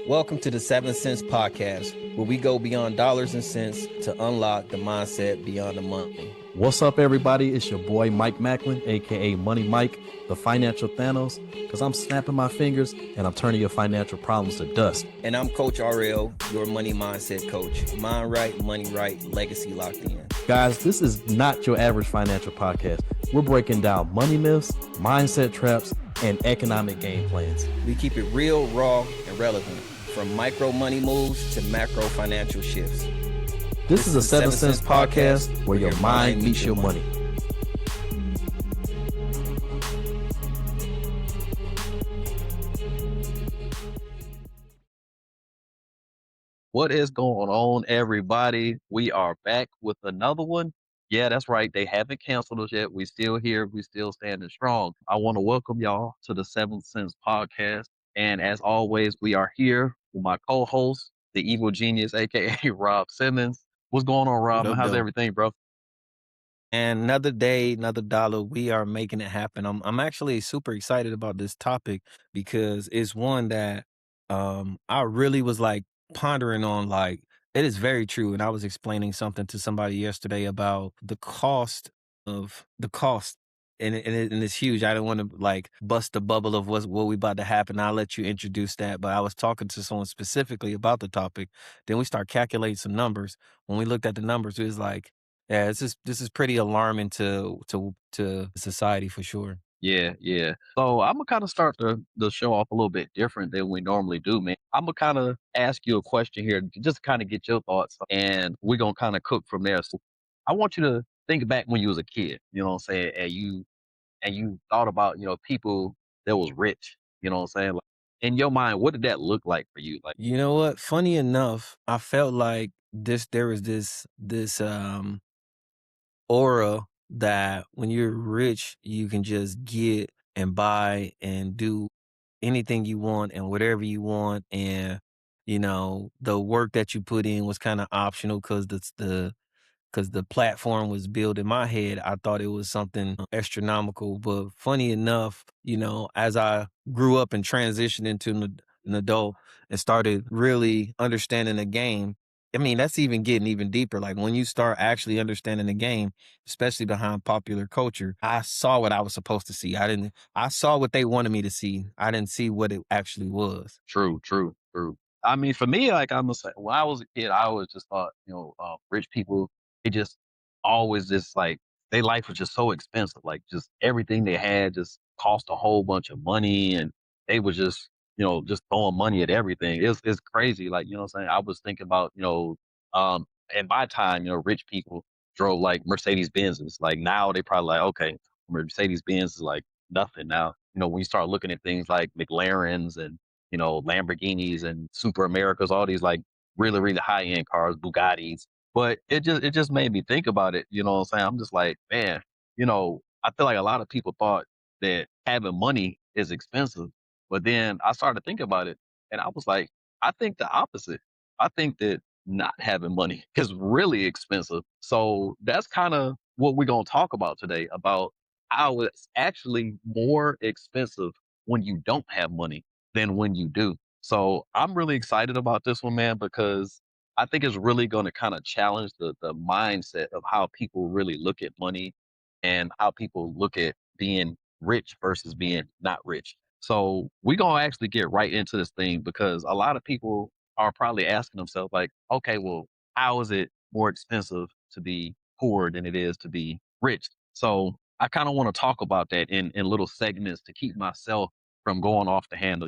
Welcome to the 7 Cents Podcast, where we go beyond dollars and cents to unlock the mindset beyond the money. What's up, everybody? It's your boy Mike Macklin, aka Money Mike, the financial Thanos, because I'm snapping my fingers and I'm turning your financial problems to dust. And I'm Coach RL, your money mindset coach. Mind right, money right, legacy locked in. Guys, this is not your average financial podcast. We're breaking down money myths, mindset traps, and economic game plans. We keep it real, raw, and relevant, from micro money moves to macro financial shifts. This is a 7 Cents podcast where your mind meets your money. What is going on, everybody? We are back with another one. Yeah, that's right. They haven't canceled us yet. We still here. We still standing strong. I want to welcome y'all to the 7 Cents podcast. And as always, we are here with my co-host, the evil genius, aka Rob Simmons. What's going on, Rob? How's everything, bro? And another day, another dollar. We are making it happen. I'm actually super excited about this topic because it's one that I really was like pondering on. Like, it is very true. And I was explaining something to somebody yesterday about the cost. And it's huge. I don't want to like bust the bubble of what we about to happen. I'll let you introduce that. But I was talking to someone specifically about the topic. Then we start calculating some numbers. When we looked at the numbers, it was like, yeah, this is pretty alarming to society for sure. Yeah, yeah. So I'm gonna kind of start the show off a little bit different than we normally do, man. I'm gonna kind of ask you a question here, just to kind of get your thoughts, and we're gonna kind of cook from there. So I want you to think back when you was a kid, you know what I'm saying, and you thought about, people that was rich, you know what I'm saying? Like, in your mind, what did that look like for you? Like, You know what? Funny enough, I felt like there was this aura that when you're rich, you can just get and buy and do anything you want and whatever you want. And, the work that you put in was kind of optional because the platform was built in my head. I thought it was something astronomical. But funny enough, as I grew up and transitioned into an adult and started really understanding the game, I mean, that's even getting even deeper. Like when you start actually understanding the game, especially behind popular culture, I saw what I was supposed to see. I saw what they wanted me to see. I didn't see what it actually was. true, true, true. I mean, for me, like I'm gonna say, when I was a kid, I always just thought, rich people, they just always just like their life was just so expensive. Like just everything they had just cost a whole bunch of money, and they was just, just throwing money at everything. It's crazy. Like, what I'm saying, I was thinking about, in my time, rich people drove like Mercedes Benzes. Like now, they probably like, okay, Mercedes Benz is like nothing now. When you start looking at things like McLarens and Lamborghinis and Super Americas, all these like really, really high end cars, Bugattis. But it just made me think about it. You know what I'm saying? I'm just like, man, I feel like a lot of people thought that having money is expensive. But then I started to think about it and I was like, I think the opposite. I think that not having money is really expensive. So that's kind of what we're gonna talk about today, about how it's actually more expensive when you don't have money than when you do. So I'm really excited about this one, man, because I think it's really going to kind of challenge the mindset of how people really look at money and how people look at being rich versus being not rich. So we're going to actually get right into this thing because a lot of people are probably asking themselves, like, okay, well, how is it more expensive to be poor than it is to be rich? So I kind of want to talk about that in little segments to keep myself from going off the handle.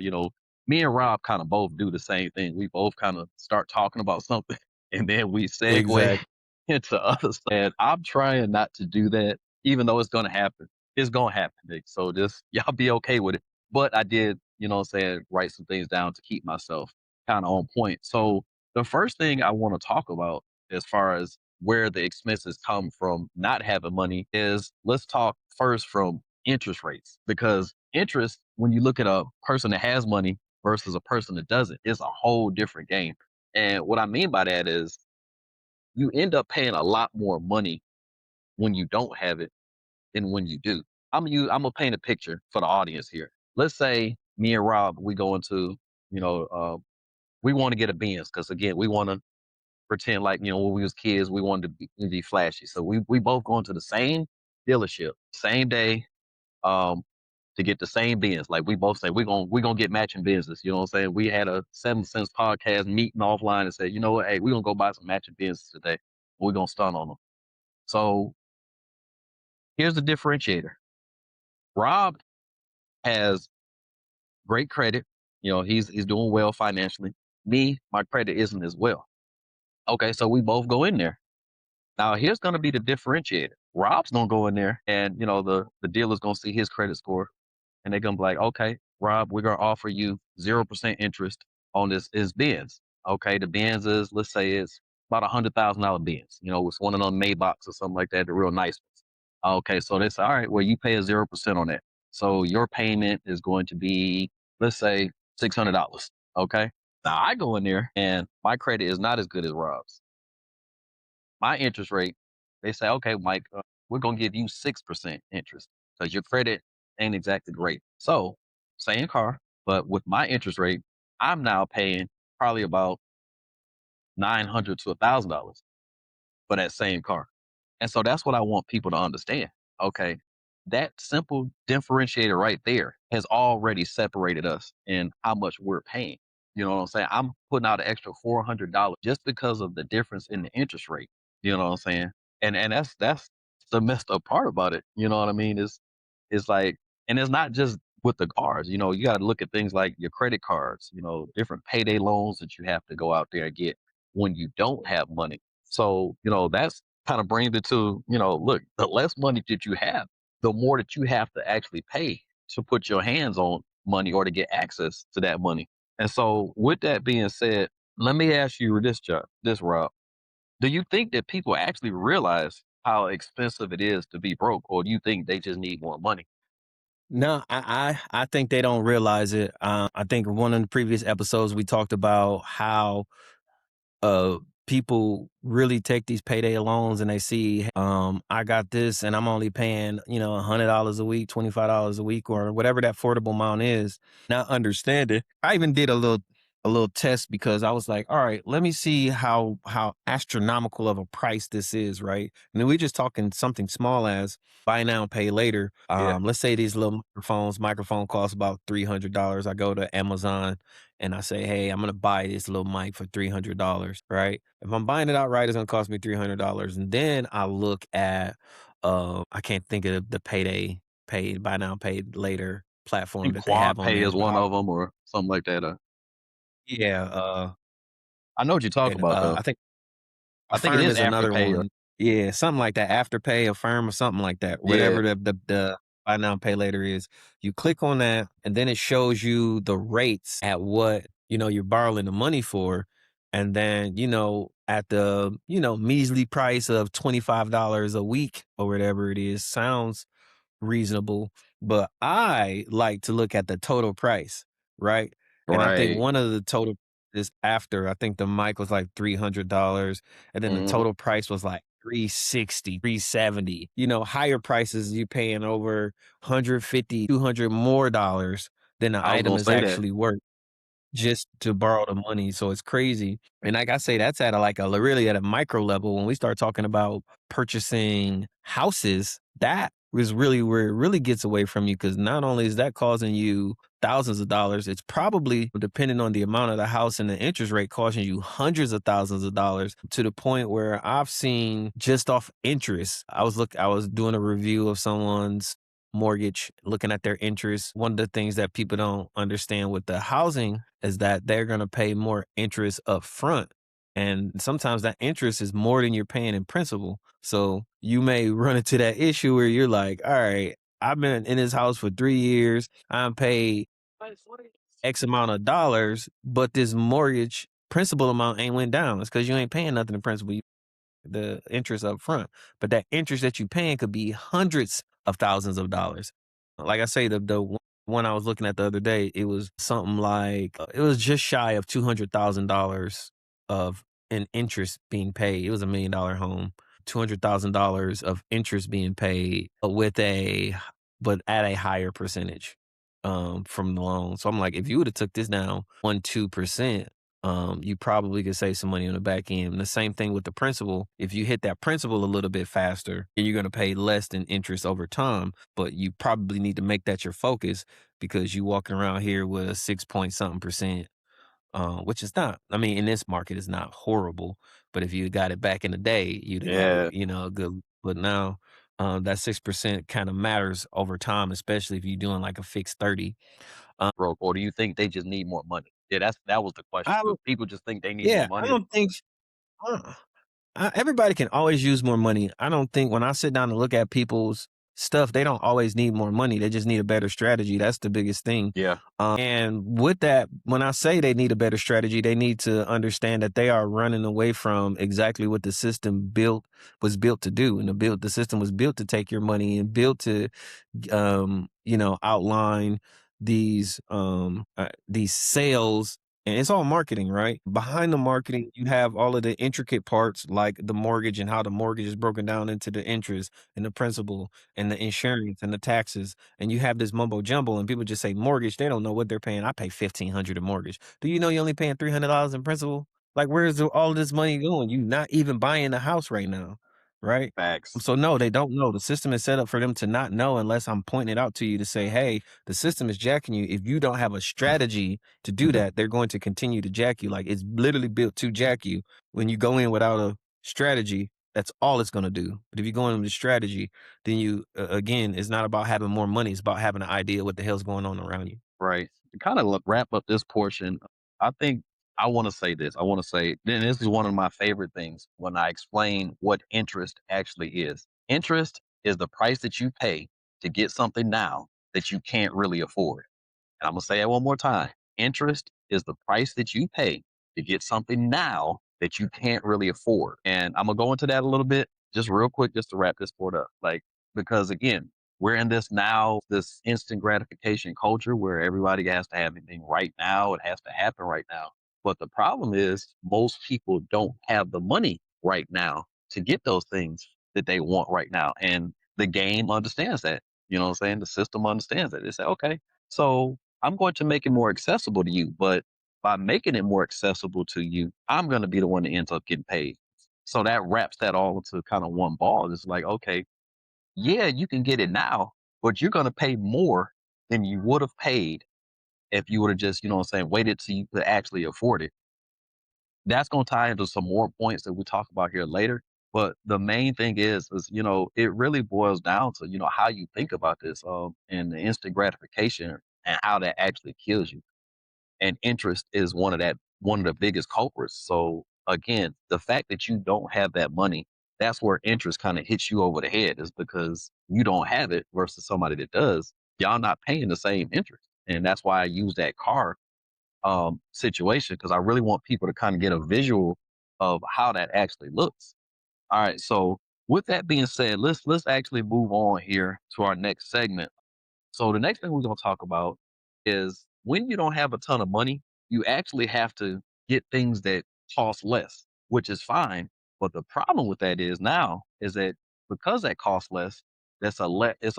Me and Rob kind of both do the same thing. We both kind of start talking about something and then we segue Exactly. into other stuff. And I'm trying not to do that, even though it's going to happen. It's going to happen, Nick. So just y'all be okay with it. But I did, what I'm saying, write some things down to keep myself kind of on point. So the first thing I want to talk about as far as where the expenses come from not having money is, let's talk first from interest rates, because interest, when you look at a person that has money versus a person that doesn't, is a whole different game. And what I mean by that is you end up paying a lot more money when you don't have it than when you do. I'm gonna paint a picture for the audience here. Let's say me and Rob, we go into, we want to get a Benz because again, we want to pretend like when we was kids, we wanted to be flashy. So we both going to the same dealership, same day, um, to get the same Benz. Like we both say we gonna get matching Benzes. You know what I'm saying? We had a Seven Sense podcast meeting offline and said, you know what, hey, we gonna go buy some matching Benzes today. We're gonna stun on them. So here's the differentiator. Rob has great credit. He's doing well financially. Me, my credit isn't as well. Okay, so we both go in there. Now here's gonna be the differentiator. Rob's gonna go in there and the dealer's gonna see his credit score and they're gonna be like, okay, Rob, we're gonna offer you 0% interest on this is Benz. Okay, the Benz is, let's say it's about $100,000 Benz. It's one of them Maybachs or something like that, the real nice ones. Okay, so they say, all right, well, you pay a 0% on that. So your payment is going to be, let's say, $600. Okay. Now I go in there and my credit is not as good as Rob's. My interest rate, they say, okay, Mike, we're going to give you 6% interest because your credit ain't exactly great. So, same car, but with my interest rate, I'm now paying probably about 900 to $1,000 for that same car. And so that's what I want people to understand. Okay. That simple differentiator right there has already separated us in how much we're paying. You know what I'm saying? I'm putting out an extra $400 just because of the difference in the interest rate. You know what I'm saying? And that's the messed up part about it. You know what I mean? It's like, and it's not just with the cars. You got to look at things like your credit cards. Different payday loans that you have to go out there and get when you don't have money. So that's kind of brings it to look, the less money that you have, the more that you have to actually pay to put your hands on money or to get access to that money. And so, with that being said, let me ask you this, Rob. Do you think that people actually realize how expensive it is to be broke, or do you think they just need more money? No, I think they don't realize it. I think one of the previous episodes we talked about how uh people really take these payday loans and they see I got this and I'm only paying $100 a week, $25 a week, or whatever that affordable amount is, not understanding. I even did a little test because I was like, all right, let me see how astronomical of a price this is, right? And then we're just talking something small as buy now pay later. Yeah. Let's say these little microphone costs about $300. I go to Amazon and I say, hey, I'm gonna buy this little mic for $300, right? If I'm buying it outright, it's gonna cost me $300. And then I look at I can't think of the paid buy now, paid later I platform think that they have Quad on Pay there. is But one of them, or something like that. yeah, I know what you're talking and about, though. I think I think it Affirm is is another Afterpay. one. Yeah, something like that. Afterpay, Affirm, or something like that. Yeah, Whatever the buy now, pay later is. You click on that, and then it shows you the rates at what you're borrowing the money for, and then at the measly price of $25 a week or whatever it is. Sounds reasonable, but I like to look at the total price, right? And I think right. one of the total is after, I think the mic was like $300, and then the Mhm. total price was like 360, 370. Higher prices you paying over 150, 200 more dollars than the I was item gonna is say that. actually worth just to borrow the money. So it's crazy. And like I say, that's at really at a micro level. When we start talking about purchasing houses, that is really where it really gets away from you. Cause not only is that causing you thousands of dollars, it's probably, depending on the amount of the house and the interest rate, costing you hundreds of thousands of dollars, to the point where I've seen just off interest. I was doing a review of someone's mortgage, looking at their interest. One of the things that people don't understand with the housing is that they're going to pay more interest up front. And sometimes that interest is more than you're paying in principal. So you may run into that issue where you're like, all right, I've been in this house for 3 years. I'm paid X amount of dollars, but this mortgage principal amount ain't went down. It's because you ain't paying nothing in principal, the interest up front. But that interest that you paying could be hundreds of thousands of dollars. Like I say, one I was looking at the other day, it was something like it was just shy of $200,000 of an interest being paid. It was $1 million home, $200,000 of interest being paid but at a higher percentage from the loan. So I'm like, if you would have took this down 1, 2%. you probably could save some money on the back end. And the same thing with the principal. If you hit that principal a little bit faster, then you're going to pay less than interest over time. But you probably need to make that your focus because you walking around here with a 6 point something percent, which is not, I mean, in this market is not horrible. But if you got it back in the day, you'd have got, Yeah, a good, but now that 6% kind of matters over time, especially if you're doing like a fixed 30. broke, or do you think they just need more money? Yeah, that was the question I too. don't, People just think they need more yeah, I money. don't think uh, everybody can always use more money. I don't think when I sit down and look at people's stuff, they don't always need more money. They just need a better strategy. That's the biggest thing. Yeah, And with that, when I say they need a better strategy, they need to understand that they are running away from exactly what the system was built to do. And the system was built to take your money and built to outline these sales, and it's all marketing, right? Behind the marketing, you have all of the intricate parts like the mortgage and how the mortgage is broken down into the interest and the principal and the insurance and the taxes. And you have this mumbo jumbo and people just say mortgage. They don't know what they're paying. I pay 1,500 in mortgage. Do you know you're only paying $300 in principal? Like, where's all this money going? You're not even buying a house right now, right? facts. So no, they don't know. The system is set up for them to not know unless I'm pointing it out to you to say, hey, the system is jacking you. If you don't have a strategy to do that, they're going to continue to jack you. Like it's literally built to jack you. When you go in without a strategy, that's all it's going to do. But if you go in with a strategy, then again, it's not about having more money. It's about having an idea what the hell's going on around you. Right. To kind of wrap up this portion, I think I want to say this. I want to say, then this is one of my favorite things when I explain what interest actually is. Interest is the price that you pay to get something now that you can't really afford. And I'm going to say it one more time. Interest is the price that you pay to get something now that you can't really afford. And I'm going to go into that a little bit, just real quick, just to wrap this part up. Like, because again, we're in this now, this instant gratification culture where everybody has to have everything right now. It has to happen right now. But the problem is, most people don't have the money right now to get those things that they want right now. And the game understands that. You know what I'm saying? The system understands that. They say, okay, so I'm going to make it more accessible to you, but by making it more accessible to you, I'm going to be the one that ends up getting paid. So that wraps that all into kind of one ball. It's like, okay, yeah, you can get it now, but you're going to pay more than you would have paid if you would have just, you know what I'm saying, waited till you could actually afford it. That's going to tie into some more points that we talk about here later. But the main thing is, it really boils down to, how you think about this, and the instant gratification and how that actually kills you, and interest is one of the biggest culprits. So again, the fact that you don't have that money, that's where interest kind of hits you over the head, is because you don't have it versus somebody that does. Y'all not paying the same interest, and that's why I use that car situation, because I really want people to kind of get a visual of how that actually looks. All right, so with that being said, let's actually move on here to our next segment. So the next thing we're going to talk about is when you don't have a ton of money, you actually have to get things that cost less, which is fine. But the problem with that is now is that because that costs less, it's a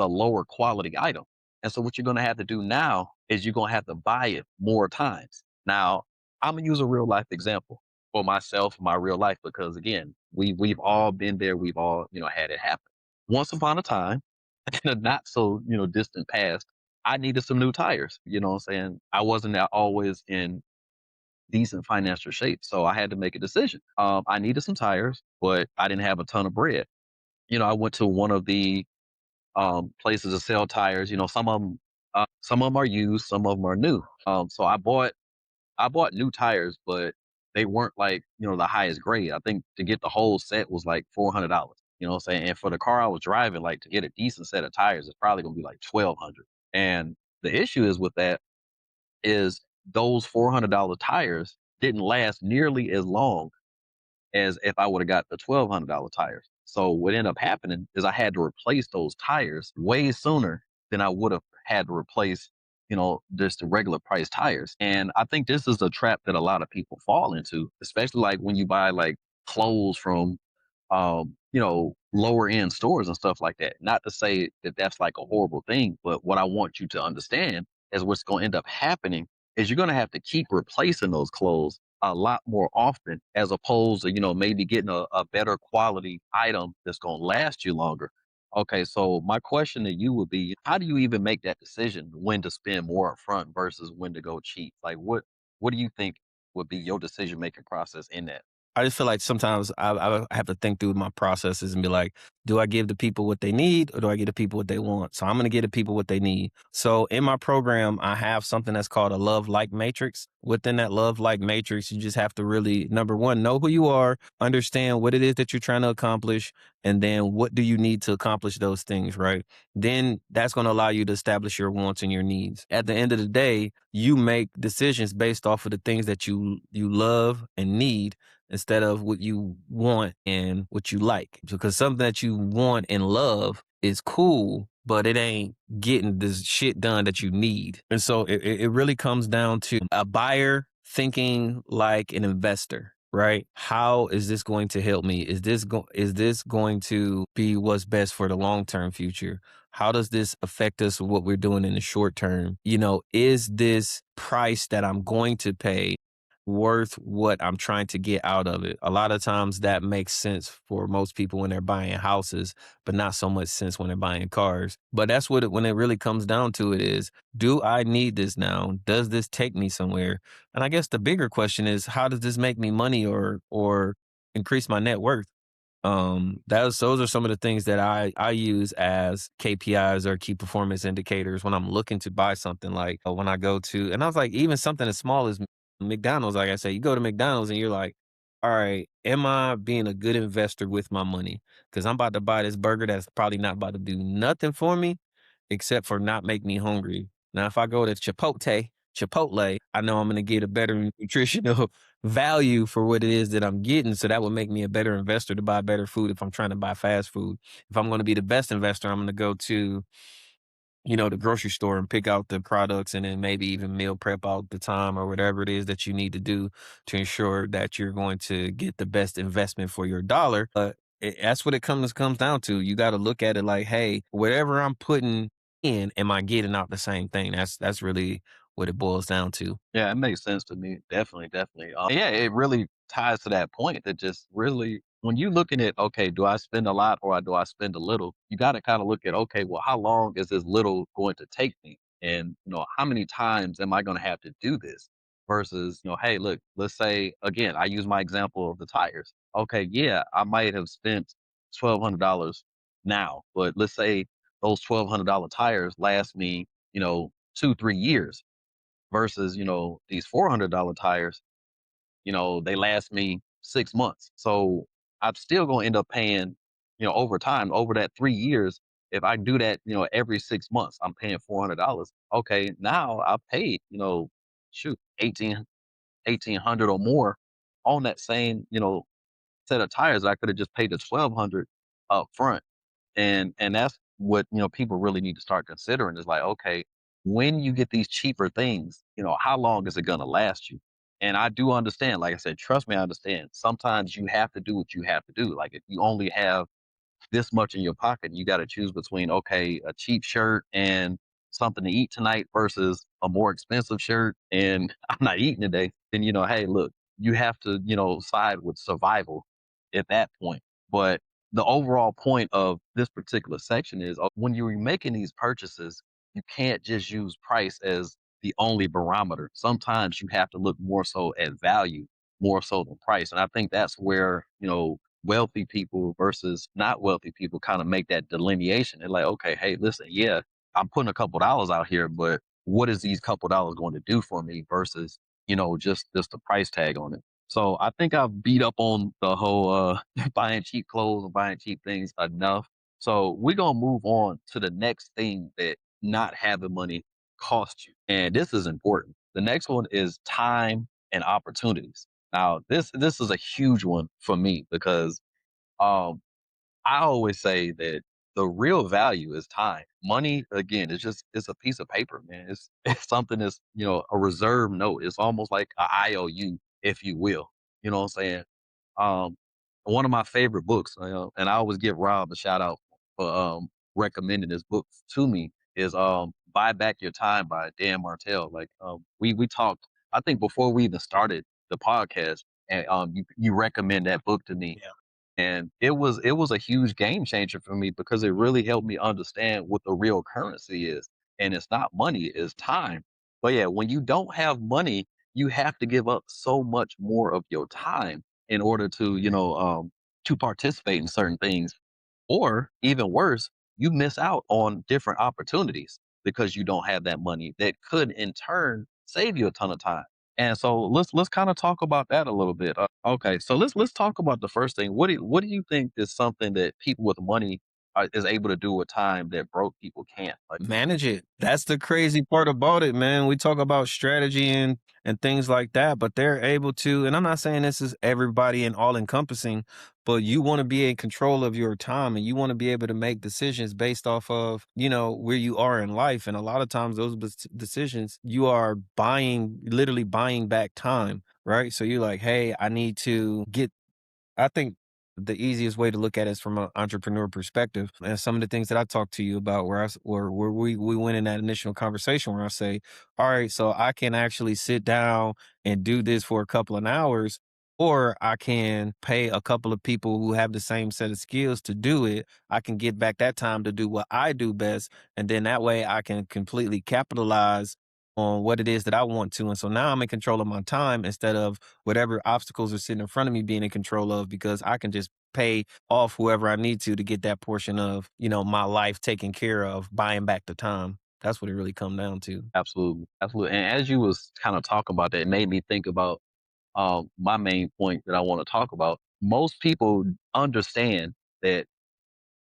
lower quality item. And so what you're going to have to do now is you're going to have to buy it more times. Now, I'm going to use a real life example for myself, my real life, because again, we've all been there. We've all, had it happen. Once upon a time, in a not so, distant past, I needed some new tires. You know what I'm saying? I wasn't always in decent financial shape. So I had to make a decision. I needed some tires, but I didn't have a ton of bread. I went to one of the places to sell tires. Some of them are used, some of them are new. So I bought new tires, but they weren't like, the highest grade. I think to get the whole set was like $400. You know what I'm saying? And for the car I was driving, like to get a decent set of tires, it's probably gonna be like 1,200. And the issue is with that is those $400 tires didn't last nearly as long as if I would have got the $1,200 tires. So what ended up happening is I had to replace those tires way sooner than I would have had to replace, just the regular price tires. And I think this is a trap that a lot of people fall into, especially like when you buy like clothes from, lower end stores and stuff like that. Not to say that that's like a horrible thing, but what I want you to understand is what's going to end up happening is you're going to have to keep replacing those clothes a lot more often as opposed to, maybe getting a better quality item that's going to last you longer. Okay, so my question to you would be, how do you even make that decision when to spend more upfront versus when to go cheap? Like what do you think would be your decision making process in that? I just feel like sometimes I have to think through my processes and be like, do I give the people what they need or do I give the people what they want? So I'm going to give the people what they need. So in my program, I have something that's called a love like matrix. Within that love like matrix, you just have to really, number one, know who you are, understand what it is that you're trying to accomplish, and then what do you need to accomplish those things, right? Then that's going to allow you to establish your wants and your needs. At the end of the day, you make decisions based off of the things that you love and need instead of what you want and what you like. Because something that you want and love is cool, but it ain't getting this shit done that you need. And so it really comes down to a buyer thinking like an investor. Right? How is this going to help me? Is this going to be what's best for the long term future? How does this affect us what we're doing in the short term? Is this price that I'm going to pay worth what I'm trying to get out of it? A lot of times that makes sense for most people when they're buying houses, but not so much sense when they're buying cars. But that's when it really comes down to it is, do I need this now? Does this take me somewhere? And I guess the bigger question is, how does this make me money or increase my net worth? Those are some of the things that I use as KPIs or key performance indicators when I'm looking to buy something. Like when I go to, and I was like, even something as small as McDonald's. Like I say, you go to McDonald's and you're like, all right, am I being a good investor with my money? Because I'm about to buy this burger that's probably not about to do nothing for me except for not make me hungry. Now, if I go to Chipotle, I know I'm going to get a better nutritional value for what it is that I'm getting. So that would make me a better investor to buy better food if I'm trying to buy fast food. If I'm going to be the best investor, I'm going to go to the grocery store and pick out the products and then maybe even meal prep out the time or whatever it is that you need to do to ensure that you're going to get the best investment for your dollar. But that's what it comes down to. You got to look at it like, hey, whatever I'm putting in, am I getting out the same thing? That's really what it boils down to. Yeah, it makes sense to me. Definitely, definitely. Yeah, it really ties to that point that just really, when you're looking at, okay, do I spend a lot or do I spend a little? You got to kind of look at, okay, well, how long is this little going to take me? And, how many times am I going to have to do this? Versus, hey, look, let's say, again, I use my example of the tires. Okay, yeah, I might have spent $1,200 now, but let's say those $1,200 tires last me, 2, 3 years versus, these $400 tires, they last me 6 months. So I'm still going to end up paying, over time, over that 3 years. If I do that, every 6 months, I'm paying $400. Okay. Now I paid, shoot, 1,800 or more on that same, set of tires. I could have just paid the 1,200 up front. And that's what, people really need to start considering is like, okay, when you get these cheaper things, how long is it gonna last you? And I do understand, like I said, trust me, I understand. Sometimes you have to do what you have to do. Like if you only have this much in your pocket, you got to choose between, okay, a cheap shirt and something to eat tonight versus a more expensive shirt and I'm not eating today. Then, hey, look, you have to, side with survival at that point. But the overall point of this particular section is when you're making these purchases, you can't just use price as the only barometer. Sometimes you have to look more so at value, more so than price. And I think that's where, wealthy people versus not wealthy people kind of make that delineation. They're like, okay, hey, listen, yeah, I'm putting a couple dollars out here, but what is these couple dollars going to do for me versus, just the price tag on it. So I think I've beat up on the whole buying cheap clothes and buying cheap things enough. So we're gonna move on to the next thing that not having money costs you. And this is important. The next one is time and opportunities. Now, this is a huge one for me because um, I always say that the real value is time. Money, again, it's a piece of paper, man. It's it's something that's a reserve note. It's almost like a IOU, if you will. You know what I'm saying? Um, one of my favorite books, and I always give Rob a shout out for recommending this book to me is "Buy Back Your Time" by Dan Martell. Like we talked, I think before we even started the podcast, and you recommend that book to me, Yeah. and it was a huge game changer for me because it really helped me understand what the real currency is. And it's not money, it's time. But yeah, when you don't have money, you have to give up so much more of your time in order to, to participate in certain things. Or even worse, you miss out on different opportunities because you don't have that money that could in turn save you a ton of time. And so let's kind of talk about that a little bit. Okay, so let's talk about the first thing. What do you think is something that people with money is able to do with time that broke people can't? Like, Manage it. That's the crazy part about it, man. We talk about strategy and things like that, but they're able to, and I'm not saying this is everybody and all encompassing, but you want to be in control of your time and you want to be able to make decisions based off of, where you are in life. And a lot of times those decisions, you are literally buying back time, right? So you're like, hey, I need to get I think the easiest way to look at it is from an entrepreneur perspective. And some of the things that I talked to you about where we went in that initial conversation where I say, all right, so I can actually sit down and do this for a couple of hours, or I can pay a couple of people who have the same set of skills to do it. I can get back that time to do what I do best. And then that way I can completely capitalize on what it is that I want to. And so now I'm in control of my time instead of whatever obstacles are sitting in front of me being in control of, because I can just pay off whoever I need to get that portion of, my life taken care of, buying back the time. That's what it really come down to. absolutely, absolutely. And as you was kind of talking about that, it made me think about my main point that I want to talk about. Most people understand that,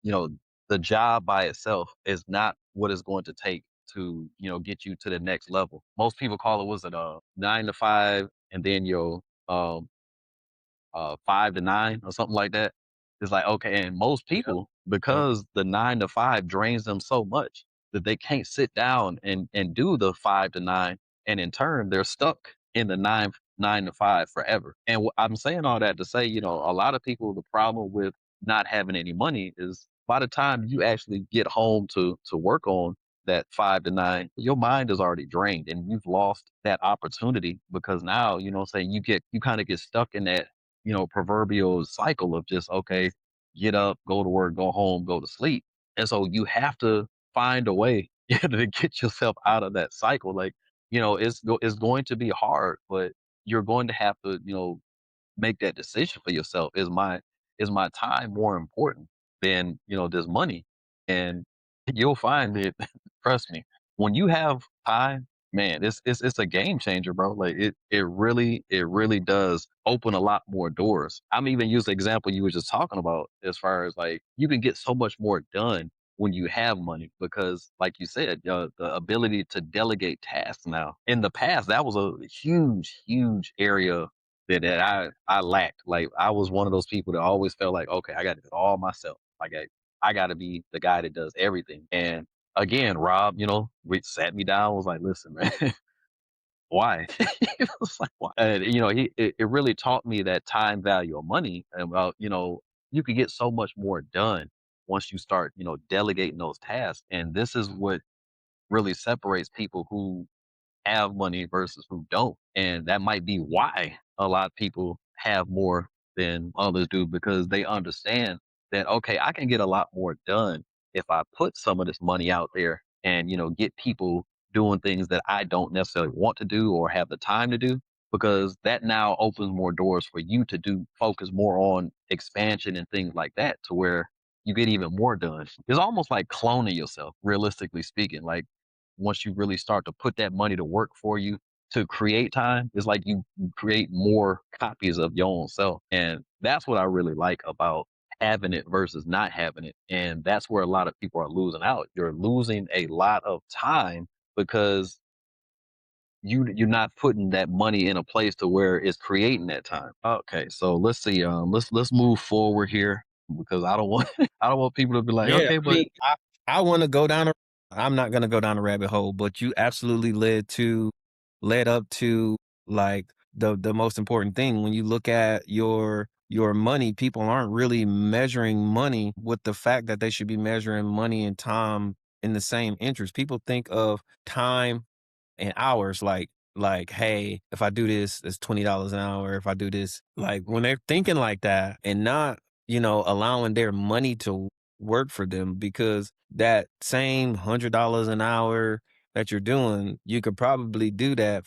you know, the job by itself is not what it's going to take to, get you to the next level. Most people call it, was it a 9 to 5, and then your 5 to 9 or something like that. It's like, okay, and most Yep. people, Yep. because the 9 to 5 drains them so much that they can't sit down and do the 5 to 9, and in turn they're stuck in the 9 to 5 forever. And I'm saying all that to say, a lot of people, the problem with not having any money is by the time you actually get home to work on that 5 to 9, your mind is already drained and you've lost that opportunity, because now, saying you kind of get stuck in that, proverbial cycle of just, okay, get up, go to work, go home, go to sleep. And so you have to find a way to get yourself out of that cycle. Like, it's going to be hard, but you're going to have to, make that decision for yourself. Is my time more important than, this money? And you'll find that, trust me, when you have time, man, it's a game changer, bro. Like, it really does open a lot more doors. I'm even use the example you were just talking about, as far as like you can get so much more done when you have money, because like you said, the ability to delegate tasks now. In the past, that was a huge area that I lacked. Like, I was one of those people that always felt like, okay, I got to do it all myself. Like, I got to be the guy that does everything. And again, Rob, we sat me down, was like, listen, man, why? It was like, why? And it really taught me that time value of money, and about, you could get so much more done once you start, delegating those tasks. And this is what really separates people who have money versus who don't. And that might be why a lot of people have more than others do, because they understand that, okay, I can get a lot more done if I put some of this money out there and, get people doing things that I don't necessarily want to do or have the time to do, because that now opens more doors for you to focus more on expansion and things like that, to where you get even more done. It's almost like cloning yourself, realistically speaking. Like, once you really start to put that money to work for you to create time, it's like you create more copies of your own self. And that's what I really like about having it versus not having it. And that's where a lot of people are losing out. You're losing a lot of time because you're not putting that money in a place to where it's creating that time. Okay, so let's see. Let's move forward here, because I don't want I don't want people to be like, Yeah, okay, I but mean, I wanna go down a I'm not gonna go down a rabbit hole, but you absolutely led up to, like, the most important thing. When you look at your money, people aren't really measuring money with the fact that they should be measuring money and time in the same interest. People think of time and hours, like, hey, if I do this, it's $20 an hour. If I do this, like when they're thinking like that and not, allowing their money to work for them because that same $100 an hour that you're doing, you could probably do that,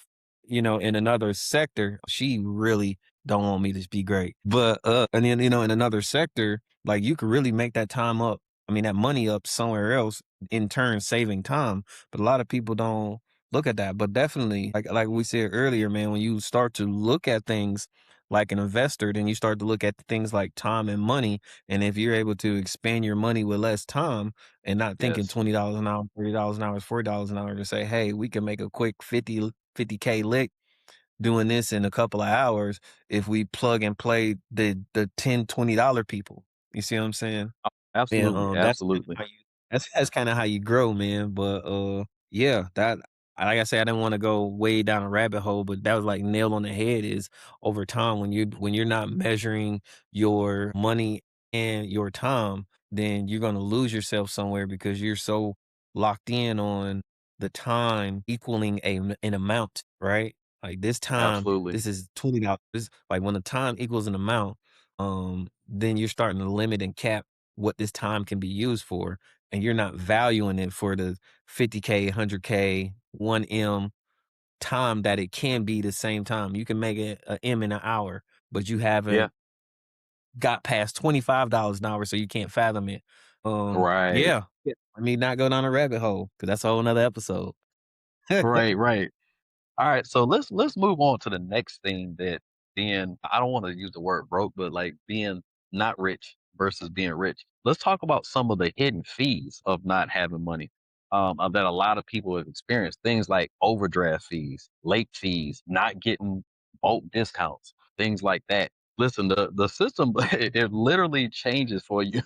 in another sector. She really don't want me to be great. But and then, in another sector, like you could really make that time up. I mean, that money up somewhere else, in turn saving time. But a lot of people don't look at that. But definitely, like we said earlier, man, when you start to look at things like an investor, then you start to look at things like time and money. And if you're able to expand your money with less time and not thinking Yes. $20 an hour, $30 an hour, $40 an hour to say, hey, we can make a quick 50K lick doing this in a couple of hours if we plug and play the $10, $20 people. You see what I'm saying? And, Absolutely, that's kinda absolutely. how you that's kinda how you grow, man, but, yeah, that like I said, I didn't wanna go way down a rabbit hole, but that was, like, nail on the head is over time, when you're not measuring your money and your time, then you're gonna lose yourself somewhere because you're so locked in on the time equaling an amount, right? Like, this time, Absolutely. this is $20. Like, when the time equals an amount, then you're starting to limit and cap what this time can be used for, and you're not valuing it for the 50K, 100K, 1M time that it can be the same time. You can make it a M in an hour, but you Yeah. haven't got past $25 an hour, so you can't fathom it. Right. Yeah. Yeah. I mean, not go down a rabbit hole because that's a whole nother episode. Right, right. Alright, so let's move on to the next thing that being I don't wanna use the word broke, but, like, being not rich versus being rich. Let's talk about some of the hidden fees of not having money, that a lot of people have experienced. Things like overdraft fees, late fees, not getting bulk discounts, things like that. Listen, the system, it literally changes for you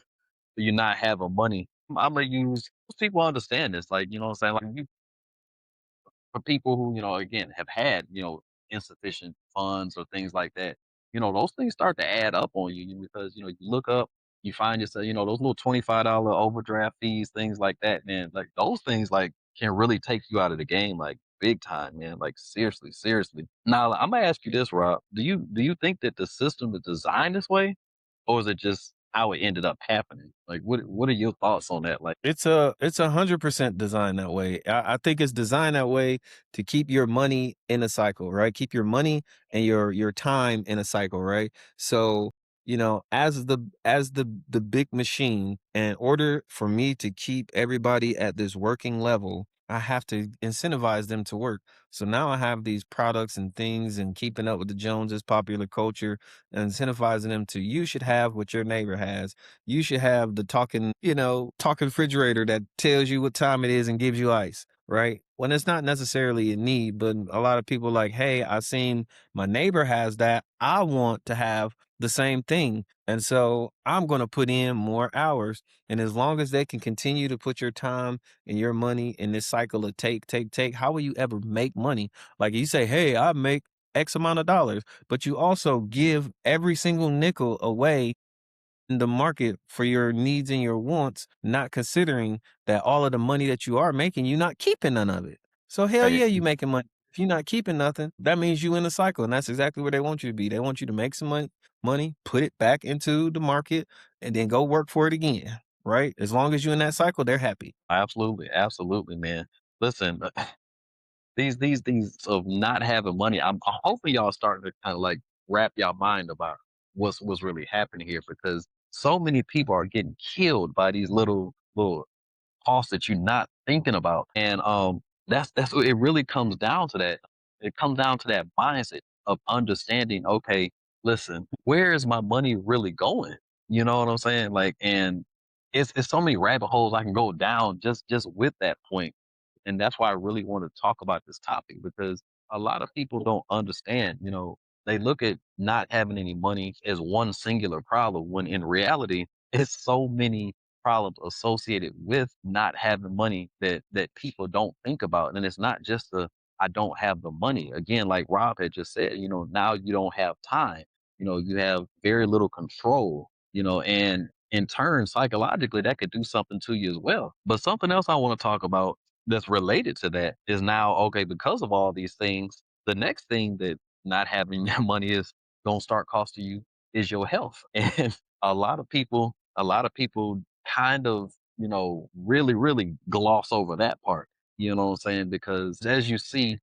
for you not having money. Imma use most people understand this, like, you know what I'm saying? Like, you for people who, again, have had, insufficient funds or things like that, those things start to add up on you because, you look up, you find yourself, those little $25 overdraft fees, things like that, man, like those things like can really take you out of the game, like big time, man. Like seriously, seriously. Now I'm gonna ask you this, Rob. Do you think that the system is designed this way? Or is it just how it ended up happening? Like what are your thoughts on that? Like It's 100% designed that way. I think it's designed that way to keep your money in a cycle, right? Keep your money and your time in a cycle, right? So, as the big machine, in order for me to keep everybody at this working level, I have to incentivize them to work. So now I have these products and things and keeping up with the Joneses, popular culture, and incentivizing them to you should have what your neighbor has. You should have the talking refrigerator that tells you what time it is and gives you ice, right? When it's not necessarily a need, but a lot of people like, hey, I seen my neighbor has that. I want to have the same thing. And so I'm going to put in more hours. And as long as they can continue to put your time and your money in this cycle of take, take, take, how will you ever make money? Like you say, hey, I make X amount of dollars, but you also give every single nickel away in the market for your needs and your wants, not considering that all of the money that you are making, you're not keeping none of it. So hell right, yeah, you making money. If you're not keeping nothing, that means you in a cycle, and that's exactly where they want you to be. They want you to make some money, put it back into the market, and then go work for it again. Right? As long as you're in that cycle, they're happy. absolutely, absolutely, man. Listen, these of not having money, I'm hoping y'all starting to kind of like wrap your mind about what's really happening here because so many people are getting killed by these little costs that you're not thinking about. And that's what it really comes down to that. It comes down to that mindset of understanding, okay, listen, where is my money really going? You know what I'm saying? Like and it's so many rabbit holes I can go down just with that point. And that's why I really want to talk about this topic because a lot of people don't understand, they look at not having any money as one singular problem when in reality it's so many problems associated with not having money that people don't think about. And it's not just the I don't have the money. Again, like Rob had just said, now you don't have time. You have very little control, and in turn, psychologically, that could do something to you as well. But something else I want to talk about that's related to that is now, okay, because of all these things, the next thing that not having your money is gonna start costing you is your health. And a lot of people kind of, really, really gloss over that part. You know what I'm saying? Because as you see,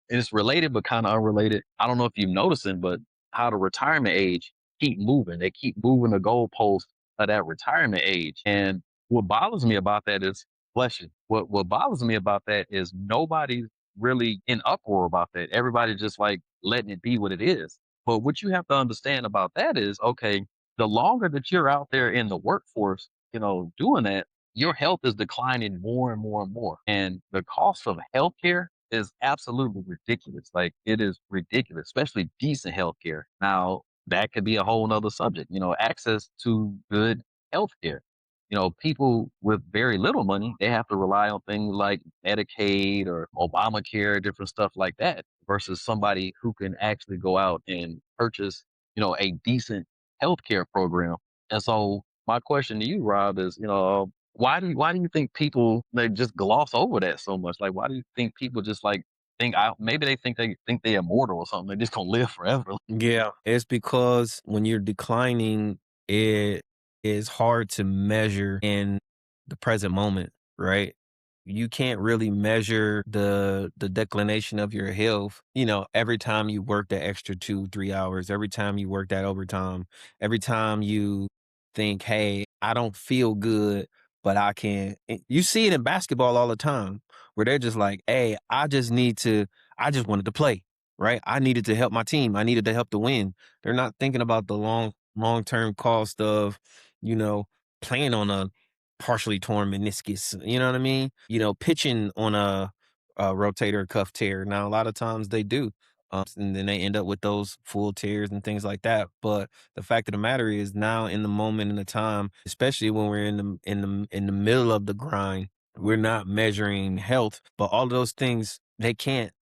it's related but kind of unrelated. I don't know if you've noticed it, but how the retirement age keep moving. They keep moving the goalpost of that retirement age. And what bothers me about that is, bless you. What bothers me about that is nobody's really in uproar about that. Everybody just like letting it be what it is. But what you have to understand about that is, okay, the longer that you're out there in the workforce, doing that, your health is declining more and more and more. And the cost of healthcare is absolutely ridiculous. Like it is ridiculous, especially decent healthcare. Now, that could be a whole nother subject, access to good healthcare. People with very little money, they have to rely on things like Medicaid or Obamacare, different stuff like that, versus somebody who can actually go out and purchase, a decent healthcare program. And so my question to you, Rob, is, why do you think people they just gloss over that so much? Like, why do you think people just like think I maybe they think they're immortal or something? They just gonna live forever. Yeah, it's because when you're declining, it is hard to measure in the present moment, right? You can't really measure the declination of your health, every time you work that extra 2, 3 hours, every time you work that overtime, every time you think, hey, I don't feel good, but I can. You see it in basketball all the time where they're just like, hey, I just wanted to play, right? I needed to help my team. I needed to help to win. They're not thinking about the long-term cost of, you know, playing on a partially torn meniscus. You know what I mean? Pitching on a rotator cuff tear. Now, a lot of times they do. And then they end up with those full tears and things like that. But the fact of the matter is, now in the moment in the time, especially when we're in the middle of the grind, we're not measuring health. But all of those things, they can't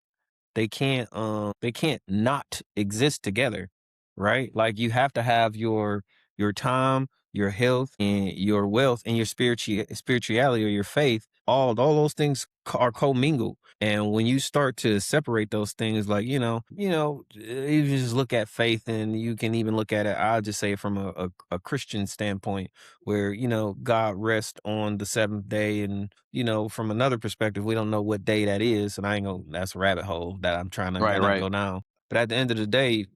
not exist together, right? Like you have to have your time, your health, and your wealth, and your spirituality or your faith. All those things are commingled. And when you start to separate those things, like you just look at faith, and you can even look at it. I'll just say it from a Christian standpoint, where God rests on the seventh day, and from another perspective, we don't know what day that is, and I ain't gonna that's a rabbit hole that I'm trying to Right, not right, go down. But at the end of the day,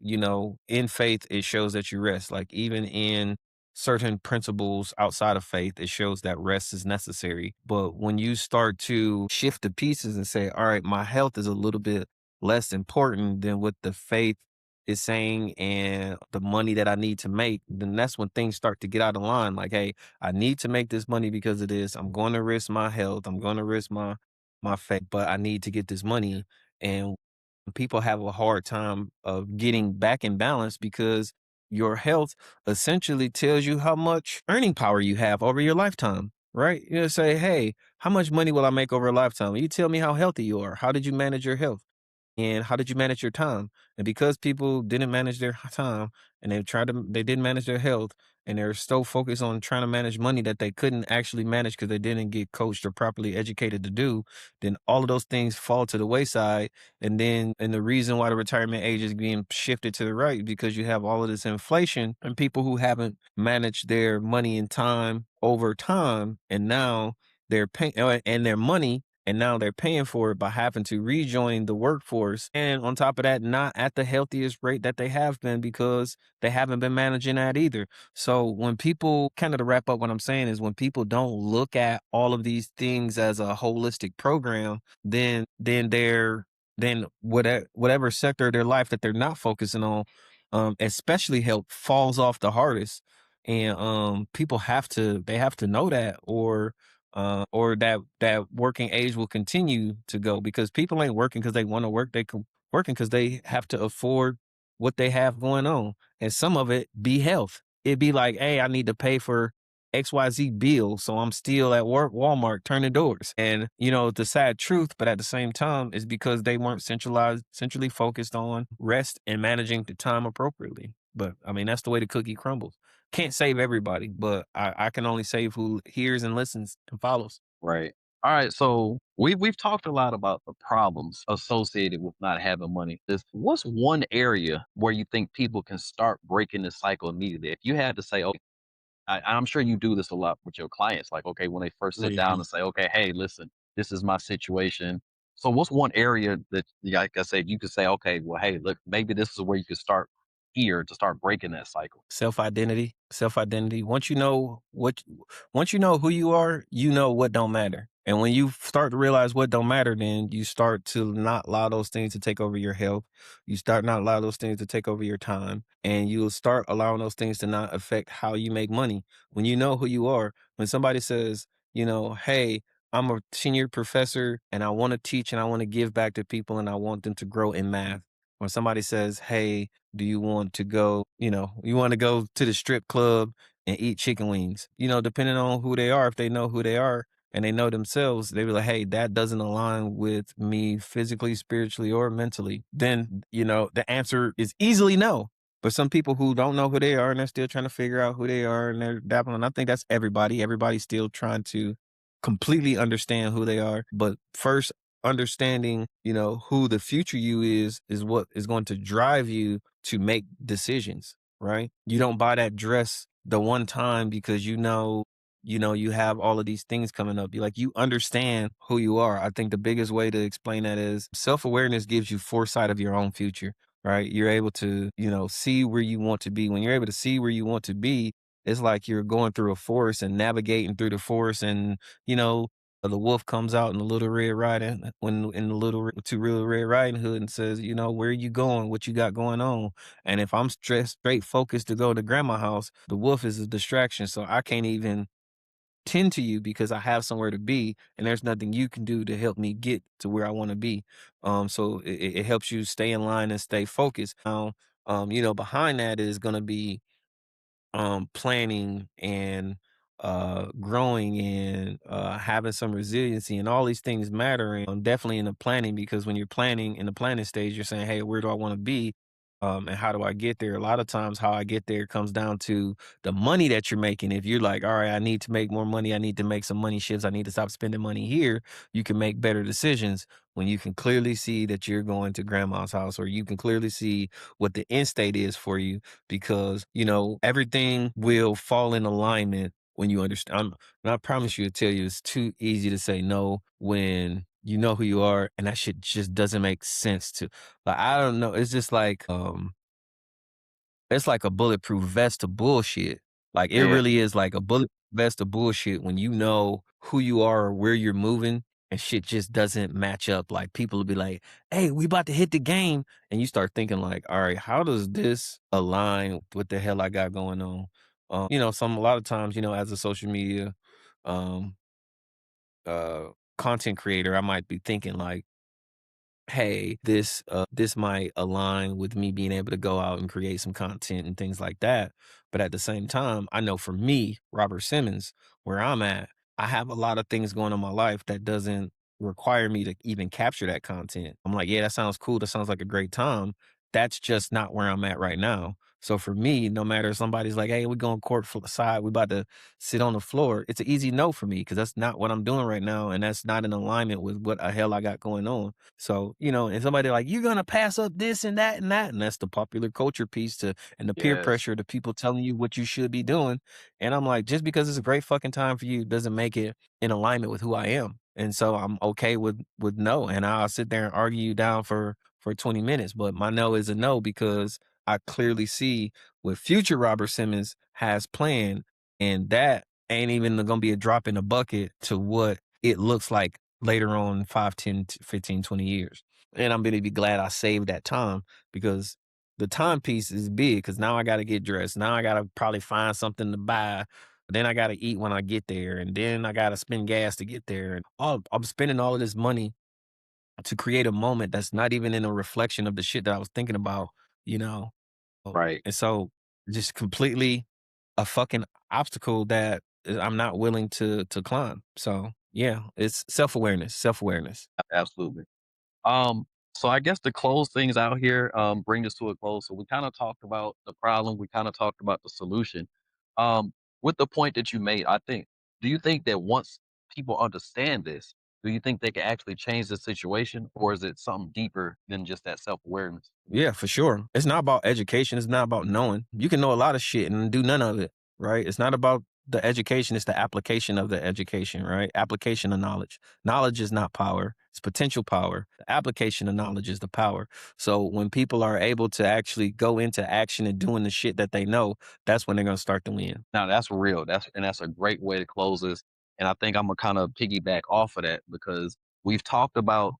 in faith, it shows that you rest. Like even in certain principles outside of faith, it shows that rest is necessary. But when you start to shift the pieces and say, all right, my health is a little bit less important than what the faith is saying and the money that I need to make, then that's when things start to get out of line. Like, hey, I need to make this money because of this. I'm going to risk my health. I'm going to risk my faith, but I need to get this money. And people have a hard time of getting back in balance because your health essentially tells you how much earning power you have over your lifetime, right? You say, hey, how much money will I make over a lifetime? You tell me how healthy you are. How did you manage your health? And how did you manage your time? And because people didn't manage their time, and they didn't manage their health, and they're so focused on trying to manage money that they couldn't actually manage because they didn't get coached or properly educated to do, then all of those things fall to the wayside. And the reason why the retirement age is being shifted to the right is because you have all of this inflation and people who haven't managed their money and time over time, and now they're paying and their money, and now they're paying for it by having to rejoin the workforce. And on top of that, not at the healthiest rate that they have been because they haven't been managing that either. So when people kind of to wrap up what I'm saying is when people don't look at all of these things as a holistic program, then whatever sector of their life that they're not focusing on, especially health, falls off the hardest. And people they have to know that, or that working age will continue to go because people ain't working because they want to work. Working because they have to afford what they have going on, and some of it be health. It'd be like, hey, I need to pay for XYZ bill, so I'm still at work, Walmart, turning doors. And the sad truth, but at the same time, is because they weren't centrally focused on rest and managing the time appropriately. But I mean, that's the way the cookie crumbles. Can't save everybody, but I can only save who hears and listens and follows. right. All right, so we've talked a lot about the problems associated with not having money. What's one area where you think people can start breaking the cycle immediately? If you had to say, okay, I'm sure you do this a lot with your clients. Like, okay, when they first sit down Mhm. and say, okay, hey, listen, this is my situation. So, what's one area that, like I said, you could say, okay, well, hey, look, maybe this is where you could start here to start breaking that cycle. Self-identity, self-identity. Once you know who you are, you know what don't matter. And when you start to realize what don't matter, then you start to not allow those things to take over your health. You start not allow those things to take over your time, and you'll start allowing those things to not affect how you make money. When you know who you are, when somebody says, "Hey, I'm a senior professor and I want to teach and I want to give back to people and I want them to grow in math." When somebody says, "Hey, do you want to go, you want to go to the strip club and eat chicken wings?" Depending on who they are, if they know who they are and they know themselves, they be like, "Hey, that doesn't align with me physically, spiritually, or mentally." Then, the answer is easily no. But some people who don't know who they are and they're still trying to figure out who they are and they're dabbling. I think that's everybody. Everybody's still trying to completely understand who they are. But first, understanding, who the future you is what is going to drive you to make decisions, right? You don't buy that dress the one time because you have all of these things coming up. You understand who you are. I think the biggest way to explain that is self-awareness gives you foresight of your own future, right? You're able to, see where you want to be. When you're able to see where you want to be, it's like you're going through a forest and navigating through the forest and, you know, the wolf comes out in the Little Red Riding when in the to Little Red Riding Hood and says, "Where are you going? What you got going on?" And if I'm straight focused to go to grandma house, the wolf is a distraction. So I can't even tend to you because I have somewhere to be and there's nothing you can do to help me get to where I want to be. So it helps you stay in line and stay focused. Now, behind that is going to be planning and growing and having some resiliency and all these things matter. And definitely in the planning, because when you're planning in the planning stage, you're saying, "Hey, where do I want to be? And how do I get there?" A lot of times, how I get there comes down to the money that you're making. If you're like, "All right, I need to make more money. I need to make some money shifts. I need to stop spending money here," you can make better decisions when you can clearly see that you're going to grandma's house, or you can clearly see what the end state is for you, because everything will fall in alignment when you understand. And I promise you, to tell you, it's too easy to say no when you know who you are, and that shit just doesn't make sense to. Like, I don't know. It's like a bulletproof vest of bullshit. Like, it Yeah, really is like a bulletproof vest of bullshit when you know who you are or where you're moving and shit just doesn't match up. Like, people will be like, "Hey, we about to hit the game." And you start thinking like, "All right, how does this align with what the hell I got going on?" A lot of times, as a social media, um, uh, content creator, I might be thinking like, "Hey, this might align with me being able to go out and create some content and things like that." But at the same time, I know for me, Robert Simmons, where I'm at, I have a lot of things going on in my life that doesn't require me to even capture that content. I'm like, "Yeah, that sounds cool. That sounds like a great time." That's just not where I'm at right now. So for me, no matter if somebody's like, "Hey, we're going court for the side, we about to sit on the floor," it's an easy no for me because that's not what I'm doing right now, and that's not in alignment with what the hell I got going on. So, and somebody like, "You're gonna pass up this and that and that." And that's the popular culture piece to and the peer yes, pressure, the people telling you what you should be doing. And I'm like, just because it's a great fucking time for you doesn't make it in alignment with who I am. And so I'm okay with no. And I'll sit there and argue you down for 20 minutes. But my no is a no because I clearly see what future Robert Simmons has planned. And that ain't even gonna be a drop in the bucket to what it looks like later on 5, 10, 15, 20 years. And I'm gonna be glad I saved that time because the time piece is big because now I gotta get dressed. Now I gotta probably find something to buy. Then I gotta eat when I get there. And then I gotta spend gas to get there. And I'm spending all of this money to create a moment that's not even in a reflection of the shit that I was thinking about, you know? right. And so just completely a fucking obstacle that I'm not willing to climb. So yeah, it's self-awareness, self-awareness. Absolutely. Um, so I guess to close things out here, bring this to a close. So we kind of talked about the problem, we kind of talked about the solution. Um, with the point that you made, I think, do you think that once people understand this, do you think they can actually change the situation, or is it something deeper than just that self awareness? Yeah, for sure. It's not about education. It's not about knowing. You can know a lot of shit and do none of it, right? It's not about the education. It's the application of the education, right? Application of knowledge. Knowledge is not power. It's potential power. The application of knowledge is the power. So when people are able to actually go into action and doing the shit that they know, that's when they're going to start to win. Now that's real. That's a great way to close this. And I think I'm gonna kind of piggyback off of that because we've talked about,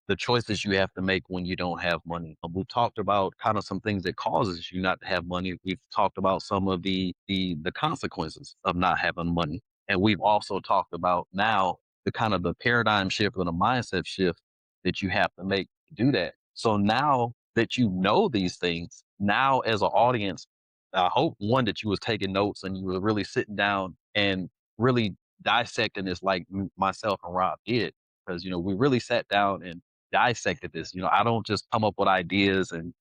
the choices you have to make when you don't have money. We've talked about kind of some things that causes you not to have money. We've talked about some of the consequences of not having money. And we've also talked about now the kind of the paradigm shift or the mindset shift that you have to make to do that. So now that you know these things, now as an audience, I hope one that you was taking notes and you were really sitting down and really dissecting this like myself and Rob did, because we really sat down and dissected this. I don't just come up with ideas and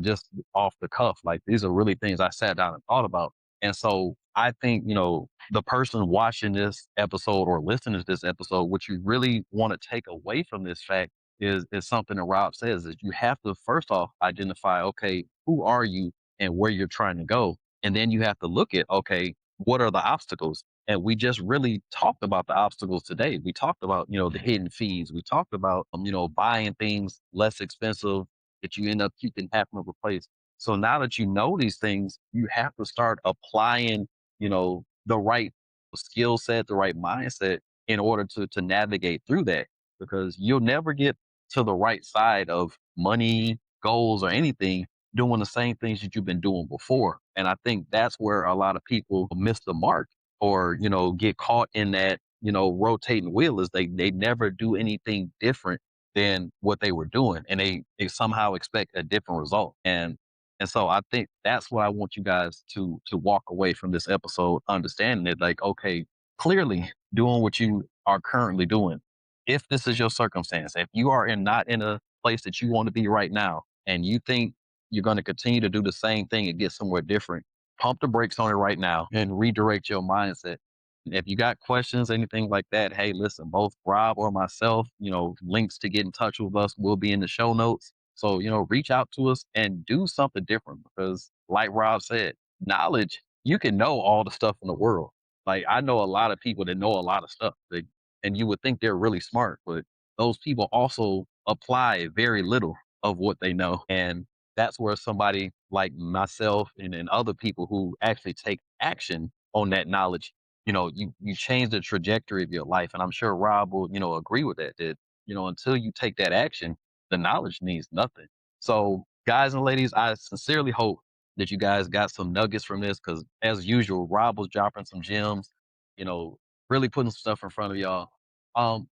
just off the cuff. Like these are really things I sat down and thought about. And so I think the person watching this episode or listening to this episode, what you really want to take away from this fact is something that Rob says is you have to first off identify, okay, who are you and where you're trying to go. And then you have to look at, okay, what are the obstacles? And we just really talked about the obstacles today. We talked about, the hidden fees. We talked about, buying things less expensive that you end up keeping having to replace. So now that you know these things, you have to start applying, the right skill set, the right mindset in order to navigate through that because you'll never get to the right side of money, goals, or anything doing the same things that you've been doing before. And I think that's where a lot of people miss the mark or, get caught in that, rotating wheel is they never do anything different than what they were doing. And they somehow expect a different result. And so I think that's what I want you guys to walk away from this episode, understanding it like, okay, clearly doing what you are currently doing. If this is your circumstance, if you are not in a place that you want to be right now, and you think you're going to continue to do the same thing and get somewhere different, pump the brakes on it right now and redirect your mindset. If you got questions, anything like that, hey, listen, both Rob or myself, links to get in touch with us will be in the show notes. So, reach out to us and do something different because, like Rob said, knowledge, you can know all the stuff in the world. Like, I know a lot of people that know a lot of stuff, and you would think they're really smart, but those people also apply very little of what they know. And that's where somebody like myself and other people who actually take action on that knowledge, you change the trajectory of your life. And I'm sure Rob will, agree with that, that, until you take that action, the knowledge means nothing. So, guys and ladies, I sincerely hope that you guys got some nuggets from this because, as usual, Rob was dropping some gems, you know, really putting some stuff in front of y'all.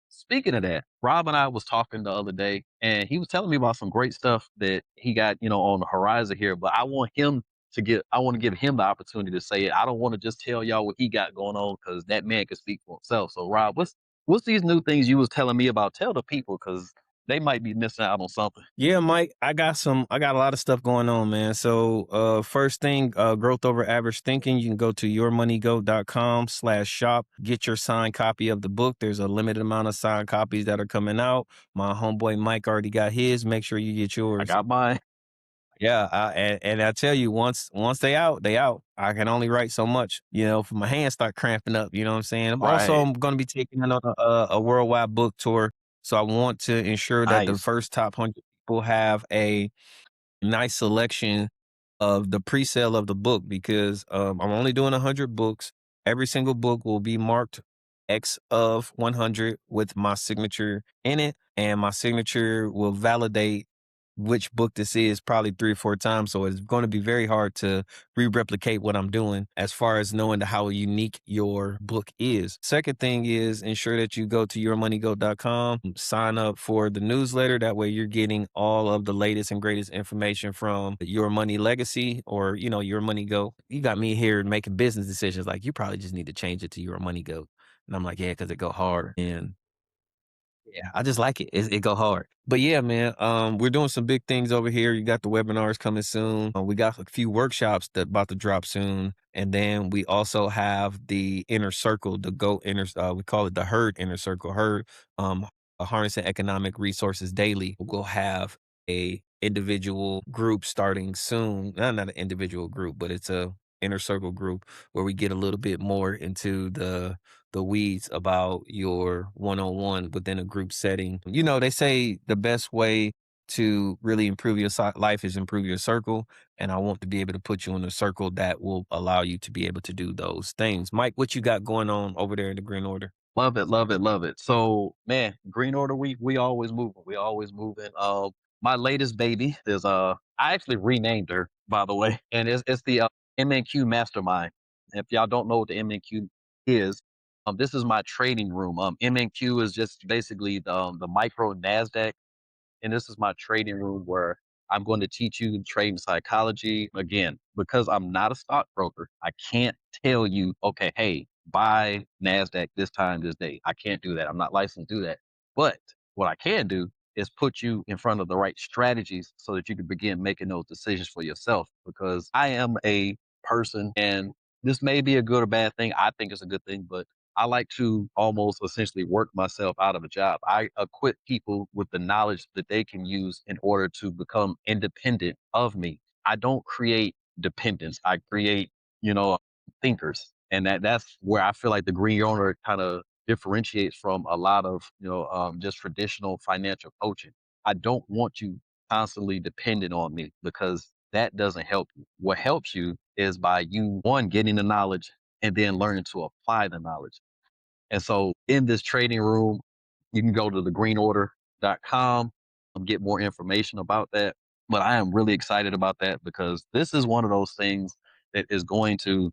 Speaking of that, Rob and I was talking the other day, and he was telling me about some great stuff that he got, on the horizon here. But I want to give him the opportunity to say it. I don't want to just tell y'all what he got going on because that man can speak for himself. So, Rob, what's these new things you was telling me about? Tell the people because they might be missing out on something. Yeah, Mike, I got a lot of stuff going on, man. So first thing, growth over average thinking. You can go to yourmoneygo.com/shop, get your signed copy of the book. There's a limited amount of signed copies that are coming out. My homeboy Mike already got his. Make sure you get I yours. got mine. Yeah, and I tell you, once they out, they out. I can only write so much, for my hands start cramping up. You know what I'm saying? Right. I'm going to be taking on a worldwide book tour, so I want to ensure that the Nice. first top 100 people have a nice selection of the pre-sale of the book because I'm only doing 100 books. Every single book will be marked X of 100 with my signature in it, and my signature will validate which book this is probably 3 or 4 times. So it's going to be very hard to re-replicate what I'm doing as far as knowing how unique your book is. Second thing is ensure that you go to yourmoneygo.com, sign up for the newsletter. That way you're getting all of the latest and greatest information from Your Money Legacy or, Your Money Go. You got me here making business decisions like you probably just need to change it to Your Money Go. And I'm like, yeah, because it go hard. And Yeah, I just like it. It go hard. But yeah, man, we're doing some big things over here. You got the webinars coming soon. We got a few workshops that about to drop soon. And then we also have the inner circle, the GO inner, we call it the herd inner circle, herd, harnessing economic resources daily. We'll have a individual group starting soon. Not an individual group, but it's a inner circle group where we get a little bit more into the weeds about your one-on-one within a group setting. You know, they say the best way to really improve your life is improve your circle. And I want to be able to put you in a circle that will allow you to be able to do those things. Mike, what you got going on over there in the Green Order? Love it, love it, love it. So, man, Green Order, we always moving. We always moving. My latest baby is I actually renamed her, by the way, and it's the MNQ Mastermind. If y'all don't know what the MNQ is, this is my trading room. MNQ is just basically the micro Nasdaq, and this is my trading room where I'm going to teach you trading psychology. Again, because I'm not a stockbroker, I can't tell you, okay, hey, buy NASDAQ this time, this day. I can't do that. I'm not licensed to do that. But what I can do is put you in front of the right strategies so that you can begin making those decisions for yourself. Because I am a person, and this may be a good or bad thing. I think it's a good thing, but I like to almost essentially work myself out of a job. I equip people with the knowledge that they can use in order to become independent of me. I don't create dependence. I create, thinkers. And that's where I feel like the green owner kind of differentiates from a lot of, just traditional financial coaching. I don't want you constantly dependent on me because that doesn't help you. What helps you is by you, one, getting the knowledge and then learning to apply the knowledge. And so in this trading room, you can go to thegreenorder.com and get more information about that. But I am really excited about that because this is one of those things that is going to,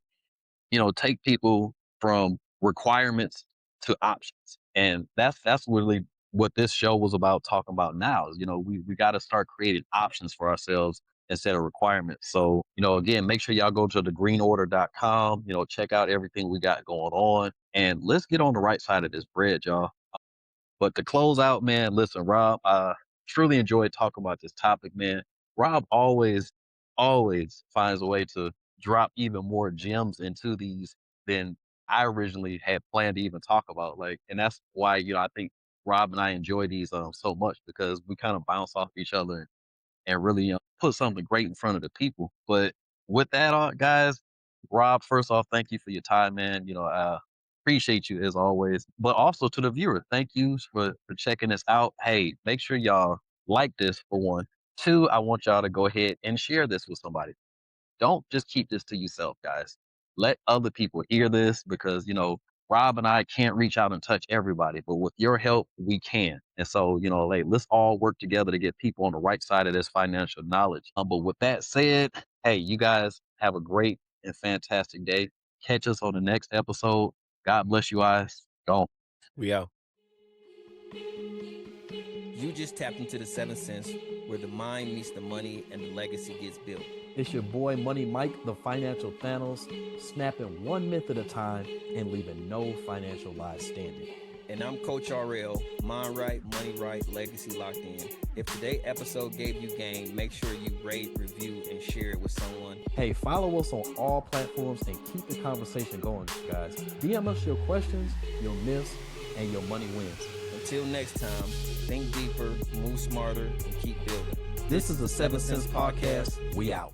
take people from requirements to options. And that's really what this show was about talking about now is, we got to start creating options for ourselves instead of requirements. So, again, make sure y'all go to thegreenorder.com, check out everything we got going on and let's get on the right side of this bread, y'all. But to close out, man, listen, Rob, I truly enjoyed talking about this topic, man. Rob always finds a way to drop even more gems into these than I originally had planned to even talk about. Like, and that's why, I think Rob and I enjoy these so much because we kind of bounce off each other and really put something great in front of the people. But with that, guys, Rob, first off, thank you for your time, man. Appreciate you as always. But also to the viewer, thank you for checking this out. Hey, make sure y'all like this for one. Two, I want y'all to go ahead and share this with somebody. Don't just keep this to yourself, guys. Let other people hear this because, Rob and I can't reach out and touch everybody, but with your help, we can. And so, like, let's all work together to get people on the right side of this financial knowledge. But with that said, hey, you guys have a great and fantastic day. Catch us on the next episode. God bless you guys. Gone. We out. You just tapped into the 7th sense where the mind meets the money and the legacy gets built. It's your boy Money Mike, the financial Thanos, snapping one myth at a time and leaving no financial lies standing. And I'm Coach RL, mind right, money right, legacy locked in. If today's episode gave you game, make sure you rate, review, and share it with someone. Hey, follow us on all platforms and keep the conversation going, guys. DM us your questions, your myths, and your money wins. Until next time, think deeper, move smarter, and keep building. This is the 7th Sense Podcast. We out.